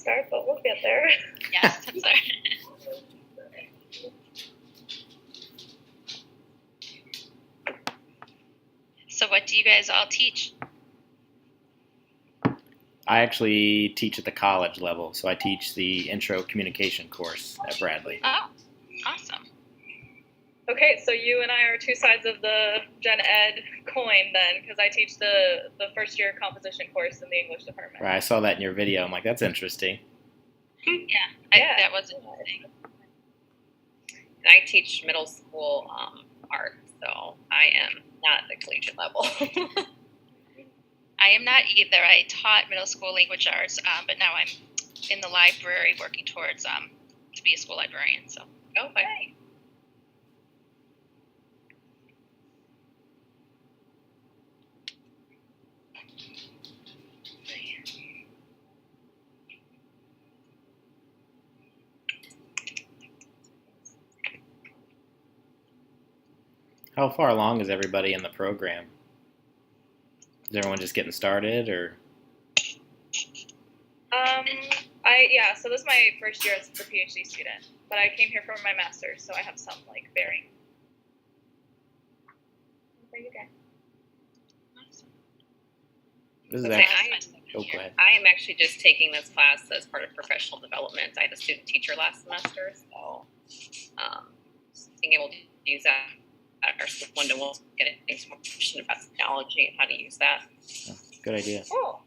start, but we'll get there. Yes, that's right. So what do you guys all teach? I actually teach at the college level, so I teach the intro communication course at Bradley. Oh, awesome. Okay, so you and I are two sides of the Gen Ed coin then, because I teach the first year composition course in the English department. Right, I saw that in your video. I'm like, that's interesting. Yeah, that was interesting. And I teach middle school art, so I am not at the collegiate level. I am not either. I taught middle school language arts, but now I'm in the library working towards to be a school librarian. So Okay. How far along is everybody in the program? Is everyone just getting started, or? So this is my first year as a PhD student, but I came here for my master's, so I have some bearing. There you go. This is Okay, actually, go ahead. I am actually just taking this class as part of professional development. I had a student teacher last semester, so being able to use that at our one-to-one, getting some more information about technology and how to use that. Oh, good idea. Cool.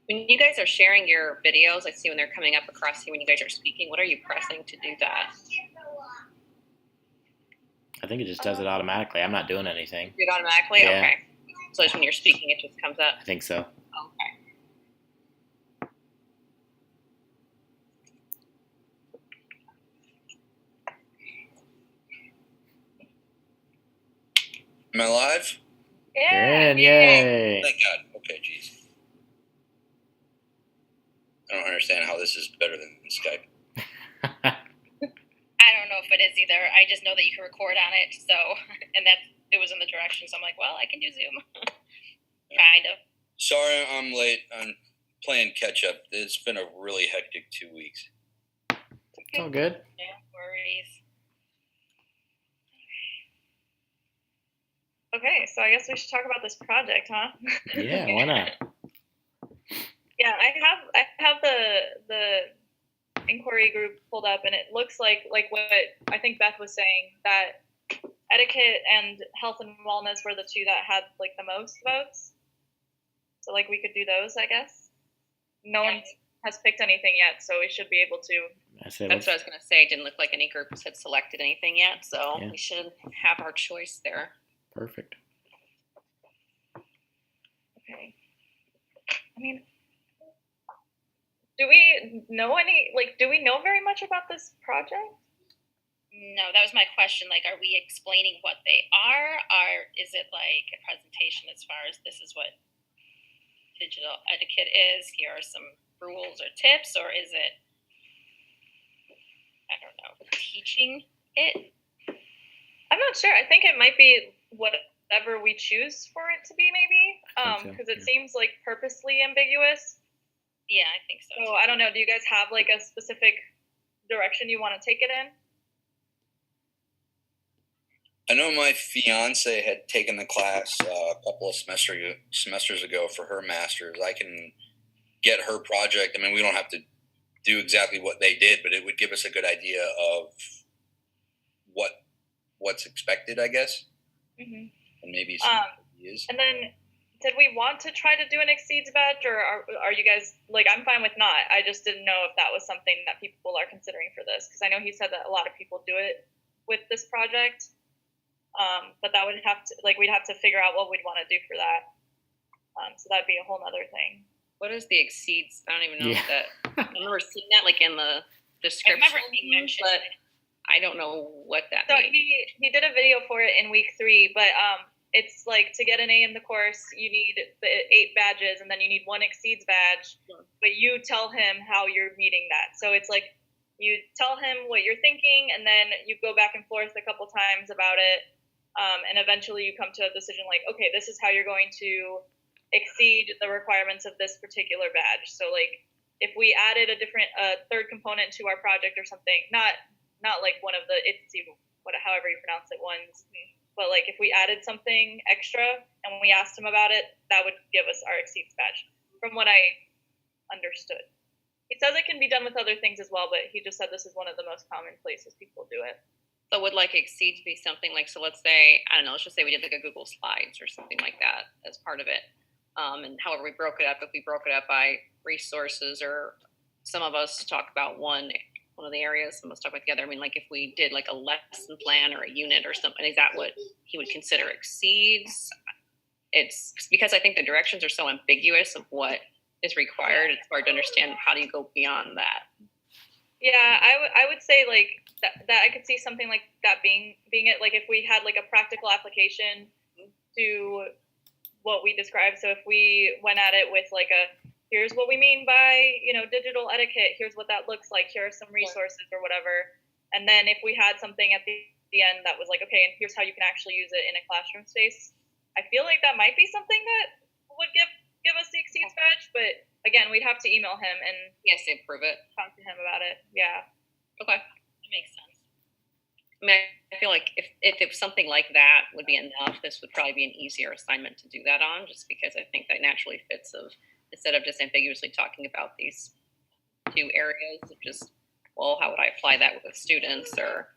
When you guys are sharing your videos, I see when they're coming up across you when you guys are speaking, what are you pressing to do that? I think it just does it automatically. I'm not doing anything. Do it automatically? Yeah. Okay. So just when you're speaking, it just comes up? I think so. Okay. Am I live? Yeah. You're in, yay! Thank God. Okay, geez. I don't understand how this is better than Skype. I don't know if it is either. I just know that you can record on it. So, and that it was in the direction. So I'm like, well, I can do Zoom. Kind of. Sorry I'm late. I'm playing catch up. It's been a really hectic 2 weeks. It's all good. No worries. Okay, so I guess we should talk about this project, huh? Yeah, why not? Yeah, I have the inquiry group pulled up, and it looks like what I think Beth was saying, that etiquette and health and wellness were the two that had the most votes. So we could do those, I guess. No one has picked anything yet, so we should be able to. That's what I was going to say. It didn't look like any groups had selected anything yet, so we should have our choice there. Perfect. Okay. I mean, do we know do we know very much about this project? No, that was my question. Are we explaining what they are, or is it a presentation as far as this is what digital etiquette is? Here are some rules or tips, or is it, I don't know, teaching it? I'm not sure. I think it might be whatever we choose for it to be, maybe, because it seems purposely ambiguous. Yeah, I think so. So I don't know. Do you guys have a specific direction you want to take it in? I know my fiance had taken the class a couple of semesters ago for her master's. I can get her project. I mean, we don't have to do exactly what they did, but it would give us a good idea of what's expected, I guess. Mm-hmm. And maybe some ideas. And then, did we want to try to do an exceeds badge, or are you guys I'm fine with not. I just didn't know if that was something that people are considering for this, because I know he said that a lot of people do it with this project. But that would have to we'd have to figure out what we'd want to do for that. So that'd be a whole other thing. What is the exceeds? I don't even know what that. I've never seen that in the description. I remember it being mentioned, but I don't know what that So means. he did a video for it in week 3, but it's like to get an A in the course, you need the 8 badges, and then you need 1 exceeds badge. But you tell him how you're meeting that. So it's like you tell him what you're thinking, and then you go back and forth a couple times about it, and eventually you come to a decision like, okay, this is how you're going to exceed the requirements of this particular badge. So like if we added a different third component to our project or something, not like one of the however you pronounce it ones. But like if we added something extra and we asked him about it, that would give us our exceeds badge, from what I understood. He says it can be done with other things as well, but he just said this is one of the most common places people do it. So would like exceeds be something like, so let's say, I don't know, let's just say we did like a Google Slides or something like that as part of it. And however we broke it up, if we broke it up by resources, or some of us talk about one of the areas, some of us talk about the other. I mean, like if we did like a lesson plan or a unit or something, is that what he would consider exceeds? It's because I think the directions are so ambiguous of what is required. It's hard to understand how do you go beyond that. Yeah, I would say like that I could see something like that being it, like if we had like a practical application to what we described. So if we went at it with like here's what we mean by, digital etiquette. Here's what that looks like. Here are some resources or whatever. And then if we had something at the end that was like, okay, and here's how you can actually use it in a classroom space. I feel like that might be something that would give us the exceeds badge. But again, we'd have to email him and yes, they approve it. Talk to him about it. Yeah. Okay. That makes sense. I mean, I feel like if something like that would be enough, this would probably be an easier assignment to do that on, just because I think that naturally fits of, instead of just ambiguously talking about these 2 areas of just, well, how would I apply that with students, or